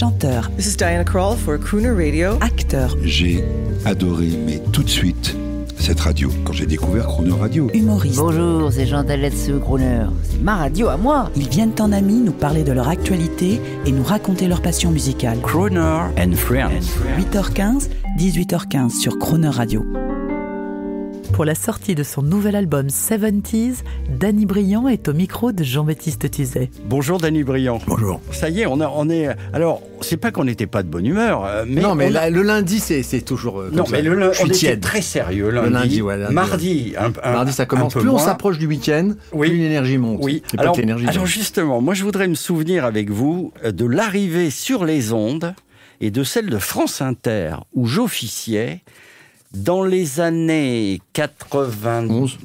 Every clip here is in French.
chanteur, This is Diana Krall for Crooner Radio. acteur, J'ai adoré, mais tout de suite, cette radio, quand j'ai découvert Crooner Radio. humoriste. Bonjour, c'est Jean Daletsu, Crooner. C'est ma radio à moi. Ils viennent en amis nous parler de leur actualité et nous raconter leur passion musicale. Crooner and Friends. 8h15, 18h15 sur Crooner Radio. Pour la sortie de son nouvel album 70s, Danny Briand est au micro de Jean-Baptiste Tuzet. Bonjour Danny Briand. Bonjour. Ça y est, on est. Alors, c'est pas qu'on n'était pas de bonne humeur, mais. Non, mais le lundi, c'est toujours. Non, mais on était tiède. très sérieux lundi. Le lundi, ouais, lundi, mardi, Mardi, ça commence. un peu Plus on moins. s'approche du week-end, Oui. plus l'énergie monte. Oui. C'est pas que l'énergie Alors monte. justement, moi je voudrais me souvenir avec vous de l'arrivée sur les ondes et de celle de France Inter où j'officiais dans les années 91.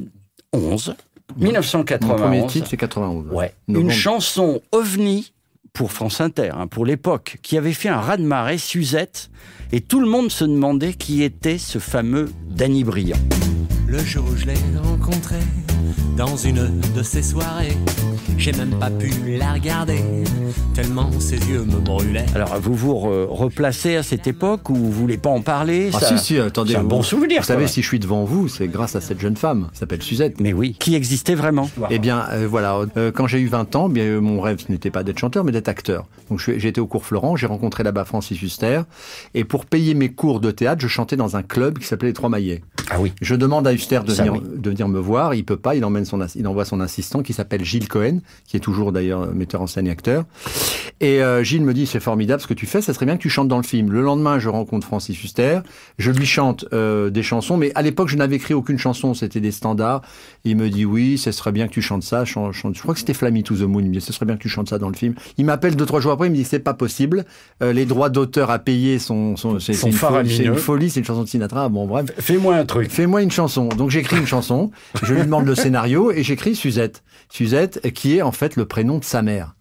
1991. Mon premier titre, c'est 91. Ouais. Novembre. Une chanson ovni pour France Inter, pour l'époque, qui avait fait un raz-de-marée, Suzette, et tout le monde se demandait qui était ce fameux Danny Briand. Le jour où je l'ai rencontré dans une de ces soirées, j'ai même pas pu la regarder, tellement ses yeux me brûlaient. Alors, vous vous replacez à cette époque ou vous voulez pas en parler? Ah si, attendez. C'est un bon souvenir. Vous savez, quoi. si je suis devant vous, c'est grâce à cette jeune femme, qui s'appelle Suzette. Mais oui, qui existait vraiment. Eh bien, voilà, quand j'ai eu 20 ans, bien, mon rêve, ce n'était pas d'être chanteur, mais d'être acteur. Donc, j'ai été au cours Florent, j'ai rencontré là-bas Francis Huster, et pour payer mes cours de théâtre, je chantais dans un club qui s'appelait les Trois Maillets. Ah oui. Je demande à Huster Ça, oui. de venir me voir, il peut pas, il envoie son assistant qui s'appelle Gilles Cohen, qui est toujours d'ailleurs metteur en scène et acteur. Et Gilles me dit, c'est formidable ce que tu fais, ça serait bien que tu chantes dans le film. Le lendemain, je rencontre Francis Huster, je lui chante des chansons, mais à l'époque, je n'avais écrit aucune chanson, c'était des standards. Il me dit, oui, ce serait bien que tu chantes ça. Je crois que c'était Fly Me to the Moon, il me dit, ce serait bien que tu chantes ça dans le film. Il m'appelle 2-3 jours après, il me dit, c'est pas possible, les droits d'auteur à payer c'est une folie, c'est une chanson de Sinatra, bon bref. Fais-moi un truc. Fais-moi une chanson. Donc j'écris une chanson, je lui demande le scénario et j'écris Suzette. Suzette qui est en fait le prénom de sa mère,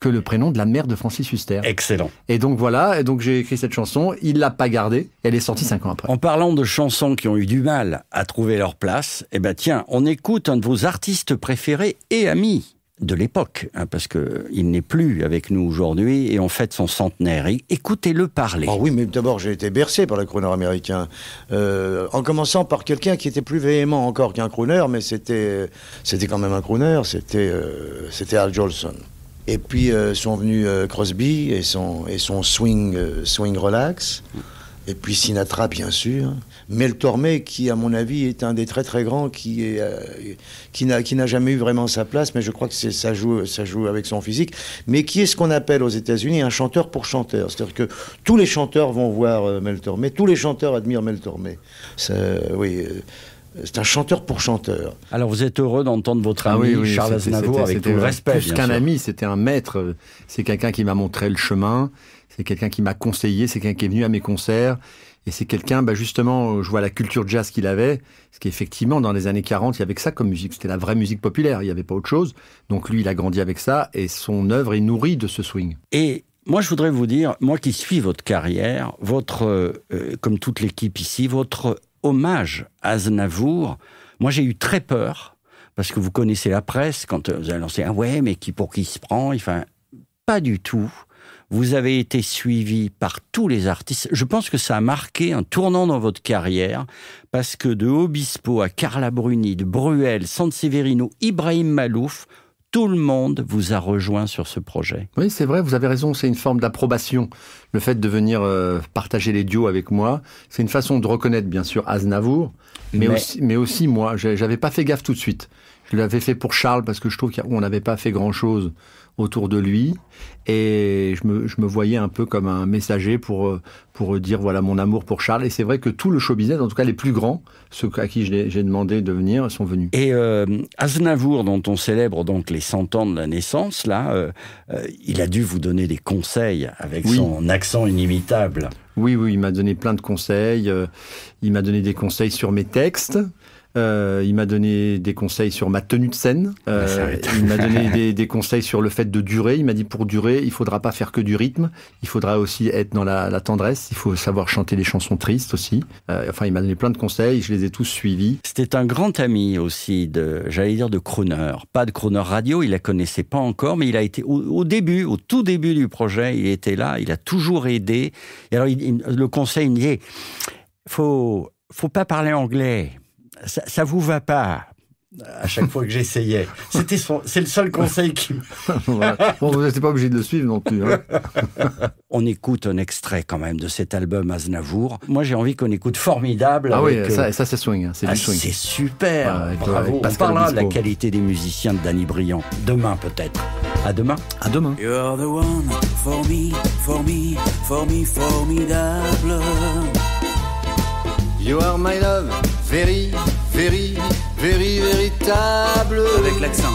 que le prénom de la mère de Francis Huster. Excellent. Et donc voilà, et donc j'ai écrit cette chanson, il l'a pas gardée, elle est sortie 5 ans après. En parlant de chansons qui ont eu du mal à trouver leur place, eh ben tiens, on écoute un de vos artistes préférés et amis de l'époque, parce que il n'est plus avec nous aujourd'hui et on fête son centenaire. Écoutez-le parler. Oh oui, mais d'abord, j'ai été bercé par le crooner américain. En commençant par quelqu'un qui était plus véhément encore qu'un crooner, mais c'était quand même un crooner, c'était Al Jolson. Et puis sont venus Crosby et son swing relax. Et puis Sinatra, bien sûr. Mel Tormé, qui, à mon avis, est un des très très grands, qui n'a jamais eu vraiment sa place, mais je crois que ça joue avec son physique, mais qui est ce qu'on appelle aux États-Unis un chanteur pour chanteur. C'est-à-dire que tous les chanteurs vont voir Mel Tormé, tous les chanteurs admirent Mel Tormé. C'est un chanteur pour chanteur. Alors vous êtes heureux d'entendre votre ami Charles Aznavour avec tout le respect. Plus qu'un ami, c'était un maître. C'est quelqu'un qui m'a montré le chemin. C'est quelqu'un qui m'a conseillé. C'est quelqu'un qui est venu à mes concerts. Et c'est quelqu'un, justement, je vois la culture jazz qu'il avait. Parce qu'effectivement, dans les années 40, il y avait que ça comme musique. C'était la vraie musique populaire. Il n'y avait pas autre chose. Donc lui, il a grandi avec ça. Et son œuvre est nourrie de ce swing. Et moi, je voudrais vous dire, moi qui suis votre carrière, comme toute l'équipe ici, votre hommage à Aznavour, moi j'ai eu très peur, parce que vous connaissez la presse, quand vous avez lancé « Ah ouais, mais pour qui il se prend ?» Enfin, pas du tout. Vous avez été suivi par tous les artistes. Je pense que ça a marqué un tournant dans votre carrière, parce que de Obispo à Carla Bruni, de Bruel, Sanseverino, Ibrahim Malouf, tout le monde vous a rejoint sur ce projet. Oui, c'est vrai, vous avez raison, c'est une forme d'approbation. Le fait de venir partager les duos avec moi, c'est une façon de reconnaître, bien sûr, Aznavour, mais aussi moi. J'avais pas fait gaffe tout de suite. Je l'avais fait pour Charles, parce que je trouve qu'on n'avait pas fait grand-chose autour de lui. Et je me voyais un peu comme un messager pour dire voilà mon amour pour Charles. Et c'est vrai que tout le show business, en tout cas les plus grands, ceux à qui j'ai demandé de venir, sont venus. Et Aznavour, dont on célèbre donc les 100 ans de la naissance, là, il a dû vous donner des conseils avec son accent inimitable. Oui, il m'a donné plein de conseils. Il m'a donné des conseils sur mes textes. Il m'a donné des conseils sur ma tenue de scène. Il m'a donné des conseils sur le fait de durer. Il m'a dit pour durer, il faudra pas faire que du rythme. Il faudra aussi être dans la tendresse. Il faut savoir chanter des chansons tristes aussi. Enfin, il m'a donné plein de conseils. Je les ai tous suivis. C'était un grand ami aussi de crooner. Pas de crooner radio, il la connaissait pas encore, mais il a été au tout début du projet, il était là, il a toujours aidé. Et alors, le conseil, il me dit, faut pas parler anglais. Ça vous va pas. À chaque fois que j'essayais. C'est le seul conseil qui... Voilà. Bon, vous n'êtes pas obligé de le suivre non plus. Hein. On écoute un extrait quand même de cet album Aznavour. Moi, j'ai envie qu'on écoute Formidable. Ah avec, oui, ça c'est swing. Hein. C'est du swing. C'est super. Ouais, bravo. avec On parlera de la Obispo. qualité des musiciens de Danny Briand. Demain, peut-être. À demain. À demain. You're the one for me, formidable. You are my love, very, very, very véritable. Avec l'accent.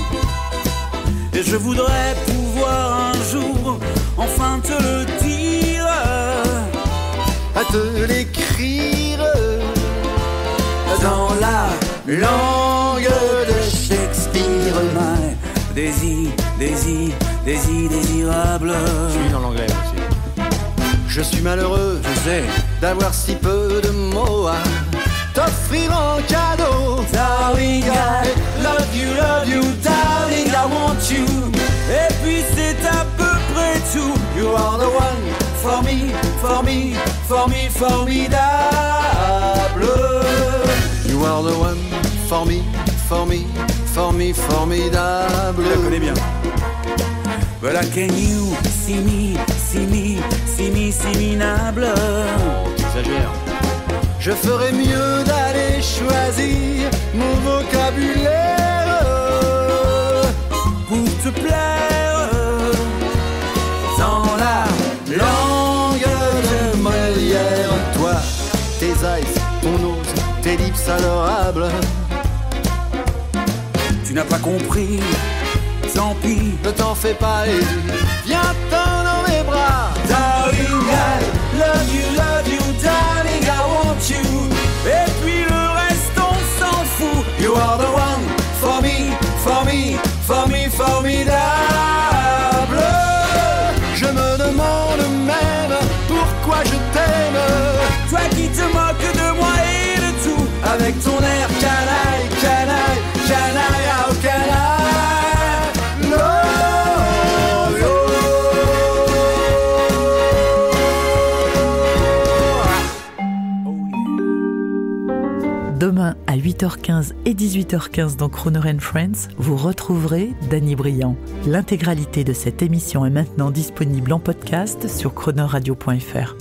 Et je voudrais pouvoir un jour enfin te le dire, à te l'écrire dans la langue de Shakespeare. My désirable. Je suis dans l'anglais aussi. Je suis malheureux, Je sais. d'avoir si peu de mots à t'offrir en cadeau. Darling, I love you, darling, I want you. Et puis c'est à peu près tout. You are the one for me, formidable. You are the one for me, formidable. Je la connais bien. But how can you see me, minable? Oh, t'exagères. Je ferais mieux d'aller choisir mon vocabulaire Pour te plaire, dans la langue de Molière. Toi, tes eyes, ton nose, tes lips adorables. Tu n'as pas compris, tant pis. Ne t'en fais pas et viens-t'en dans mes bras. Darling, I love you, darling, I want you. Et puis le reste, on s'en fout. You are the one for me, formidable. Je me demande même pourquoi je t'aime. Toi qui te moques de moi et de tout, avec ton air canaille, oh canaille. No, Demain à 8h15 et 18h15 dans Crooner & Friends, vous retrouverez Danny Briand. L'intégralité de cette émission est maintenant disponible en podcast sur croonerradio.fr.